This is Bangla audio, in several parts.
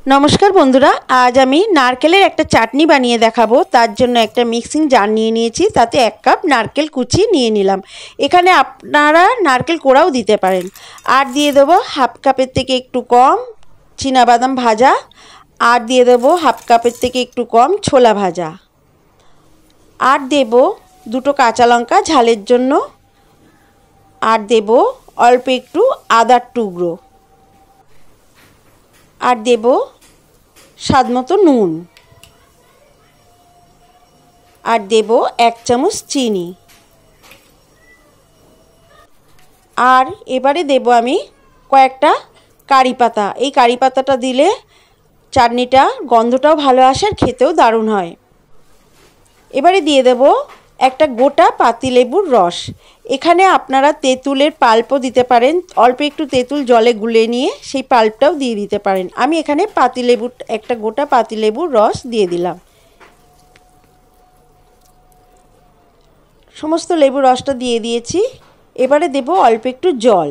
नमस्कार बंधुरा आज आमी नारकेलेर एक चाटनी बानिये देखाबो। तार जोन्नो एक मिक्सिंग जार निये नियेछि, ताते 1 कप नारकेल कुचि निये निलाम। एखाने आपनारा नारकेल कोड़ाओ दिते पारेन। आर दिये देबो हाफ कापेर थेके एकटु कम चीनाबादाम भाजा, आर दिये देबो हाफ कापेर थेके एकटु कम छोला भाजा, आर देबो दुटो काँचा लंका झालेर जोन्नो, आर देबो अल्प एकटु आदार टुकरो, आर देबो स्वाद मतो नुन, आर देबो 1 चामच चीनी, आर एबारे देबो आमी कयेकटा कारि पाता। एई कारि पाताटा दिले चाटनिटा गन्धटाओ भालो आसे आर खेतेओ दारुण हय। एबारे दिये देबो একটা গোটা পাতিলেবুর রস। এখানে আপনারা তেঁতুলের পাল্পও দিতে পারেন, অল্প একটু তেঁতুল জলে গুলে নিয়ে সেই পাল্পটাও দিয়ে দিতে পারেন। আমি এখানে পাতিলেবুর একটা গোটা পাতিলেবুর রস দিয়ে দিলাম। সমস্ত লেবুর রসটা দিয়ে দিয়েছি। এবারে দেব অল্প একটু জল,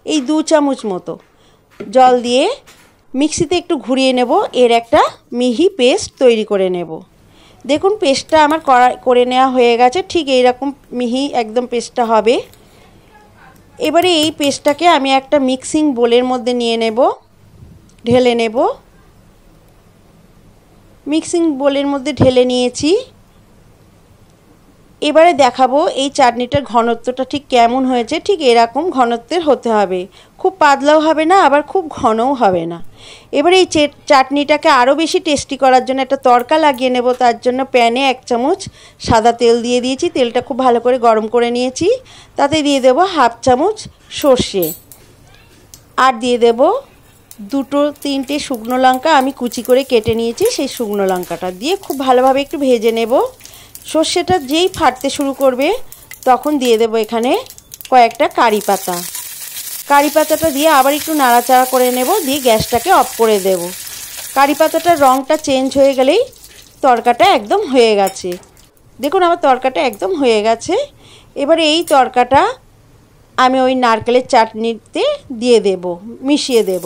এই 2 চামচ মতো জল দিয়ে মিক্সিতে একটু ঘুরিয়ে নেব। এর একটা মিহি পেস্ট তৈরি করে নেব। देखुन पेस्टटा आमार करे नेওয়া হয়ে গেছে। ठीक এই রকম মিহি একদম পেস্টটা হবে। এবারে এই পেস্টটাকে আমি একটা মিক্সিং বোলের মধ্যে নিয়ে নেব, ঢেলে নেব। মিক্সিং বোলের মধ্যে ঢেলে নিয়েছি। এবারে দেখাবো এই চাটনিটার ঘনত্বটা ঠিক কেমন হয়েছে। ঠিক এরকম ঘনত্বের হতে হবে, খুব পাতলাও হবে না আবার খুব ঘনও হবে না। এবারে এই চাটনিটাকে আরও বেশি টেস্টি করার জন্য একটা তড়কা লাগিয়ে নেব। তার জন্য প্যানে 1 চামচ সাদা তেল দিয়ে দিয়েছি। তেলটা খুব ভালো করে গরম করে নিয়েছি। তাতে দিয়ে দেব হাফ চামচ সর্ষে, আর দিয়ে দেব 2-3টে শুকনো লঙ্কা আমি কুচি করে কেটে নিয়েছি। সেই শুকনো লঙ্কাটা দিয়ে খুব ভালোভাবে একটু ভেজে নেব। সর্ষেটা যেই ফাটতে শুরু করবে তখন দিয়ে দেব এখানে কয়েকটা কারি পাতা। কারি পাতাটা দিয়ে আবার একটু নাড়াচাড়া করে নেব, দিয়ে গ্যাসটাকে অফ করে দেব। কারি পাতাটার রঙটা চেঞ্জ হয়ে গেলেই তরকাটা একদম হয়ে গেছে। দেখুন আমার তরকাটা একদম হয়ে গেছে। এবারে এই তরকাটা আমি ওই নারকেলের চাটনিতে দিয়ে দেব, মিশিয়ে দেব।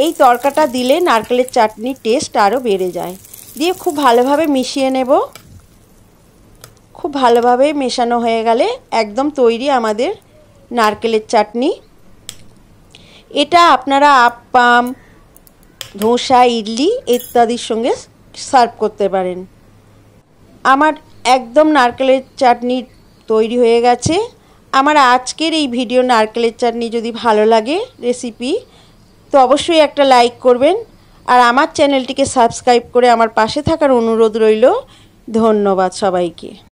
এই তরকাটা দিলে নারকেলের চাটনির টেস্ট আরও বেড়ে যায়। দিয়ে খুব ভালোভাবে মিশিয়ে নেব। খুব ভালোভাবে মেশানো হয়ে গেলে একদম তৈরি আমাদের নারকেলের চাটনি। এটা আপনারা আপ্পাম, ধোসা, ইডলি ইত্যাদির সঙ্গে সার্ভ করতে পারেন। আমার একদম নারকেলের চাটনি তৈরি হয়ে গেছে। আমার আজকের এই ভিডিও নারকেলের চাটনি যদি ভালো লাগে রেসিপি, তো অবশ্যই একটা লাইক করবেন আর আমার চ্যানেলটিকে সাবস্ক্রাইব করে আমার পাশে থাকার অনুরোধ রইল। ধন্যবাদ সবাইকে।